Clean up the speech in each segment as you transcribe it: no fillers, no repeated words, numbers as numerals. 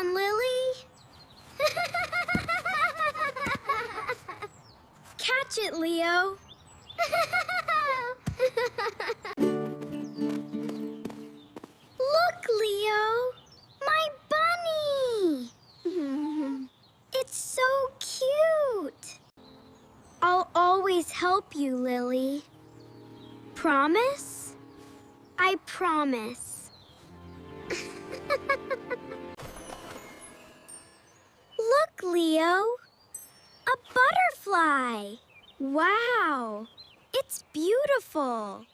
on, Lily. Catch it, Leo. Look, Leo. My bunny. It's so cute. I'll always help you, Lily. Promise? I promise. Look, Leo. A butterfly. Wow. It's beautiful.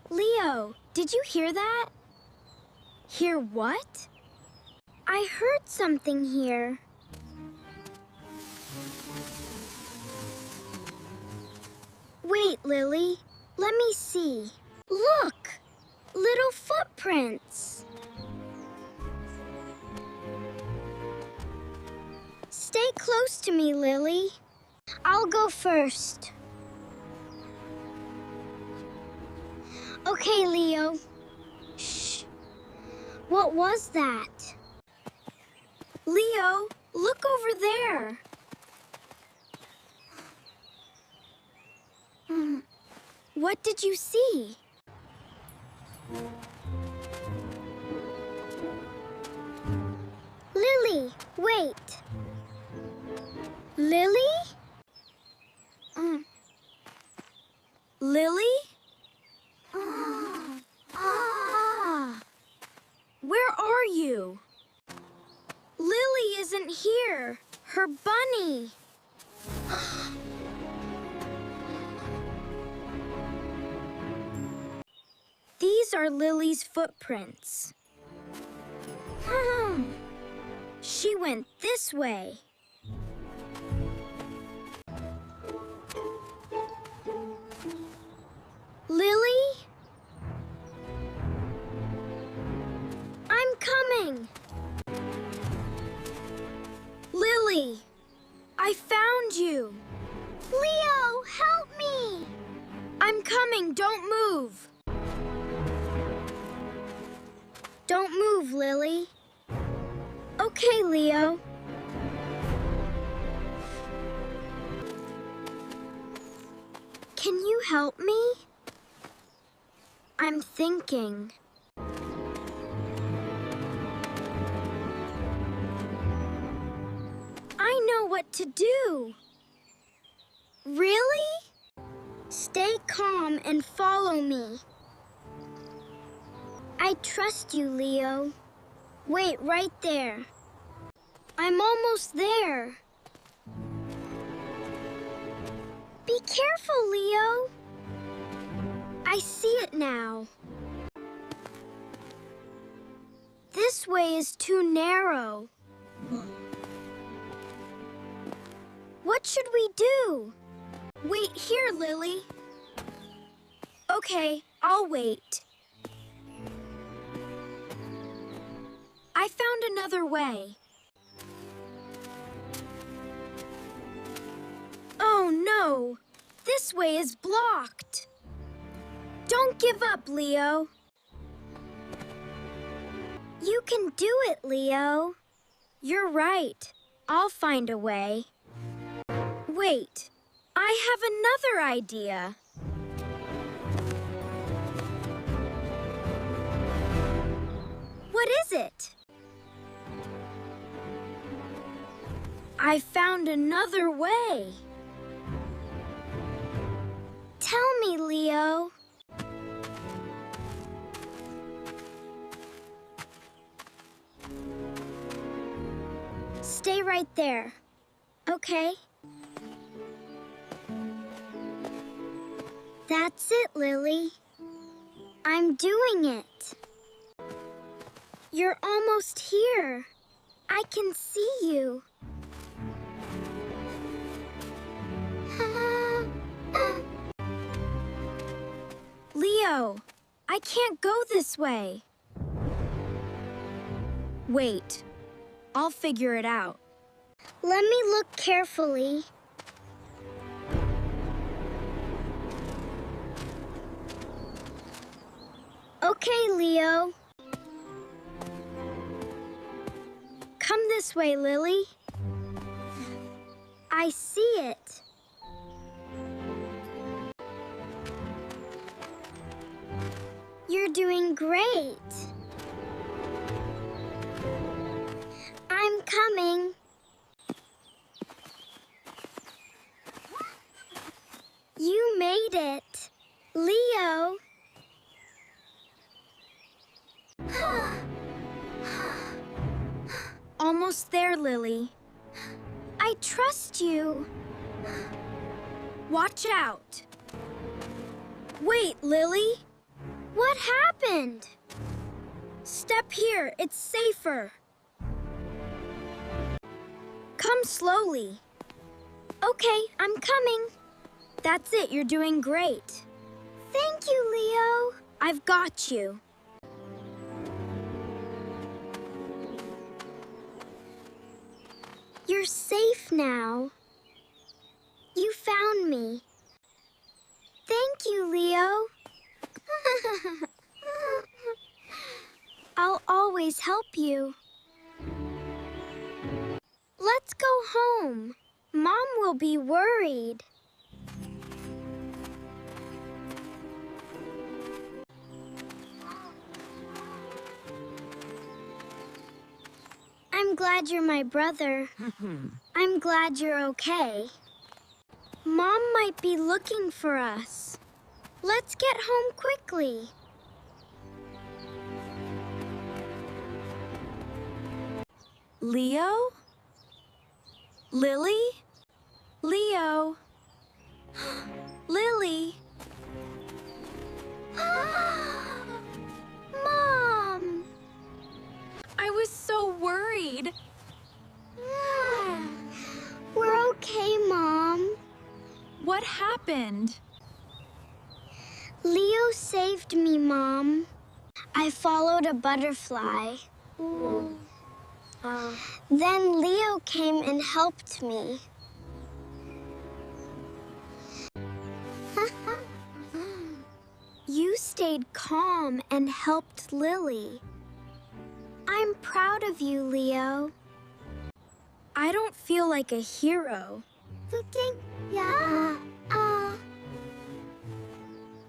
Leo, did you hear that? Hear what? I heard something here. Wait, Lily. Let me see. Look! Little footprints. Stay close to me, Lily. I'll go first. Okay, Leo. Shh. What was that? Leo, look over there. What did you see? Lily, wait. Lily? Lily? Where are you? Lily isn't here. Her bunny. These are Lily's footprints. She went this way. Lily? I'm coming. Lily, I found you. Leo, help me. I'm coming, don't move. Don't move, Lily. Okay, Leo. Can you help me? I'm thinking. I know what to do. Really? Stay calm and follow me. I trust you, Leo. Wait right there. I'm almost there. Be careful, Leo. I see it now. This way is too narrow. What should we do? Wait here, Lily. Okay, I'll wait. I found another way. Oh no! This way is blocked. Don't give up, Leo. You can do it, Leo. You're right. I'll find a way. Wait, I have another idea. What is it? I found another way. Tell me, Leo. Stay right there. Okay? That's it, Lily. I'm doing it. You're almost here. I can see you. Leo, I can't go this way. Wait, I'll figure it out. Let me look carefully. Okay, Leo. Come this way, Lily. I see it. You're doing great. I'm coming. You made it, Leo. Almost there, Lily. I trust you. Watch out. Wait, Lily. What happened? Step here, it's safer. Come slowly. Okay, I'm coming. That's it, you're doing great. Thank you, Leo. I've got you. You're safe now. You found me. Thank you, Leo. I'll always help you. Let's go home. Mom will be worried. I'm glad you're my brother. I'm glad you're okay. Mom might be looking for us. Let's get home quickly. Leo? Lily? Leo? Lily? Mom! I was so worried. We're okay, Mom. What happened? Leo saved me, Mom. I followed a butterfly. Then Leo came and helped me. You stayed calm and helped Lily. I'm proud of you, Leo. I don't feel like a hero.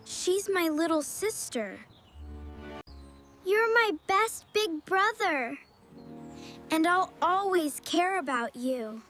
She's my little sister. You're my best big brother. And I'll always care about you.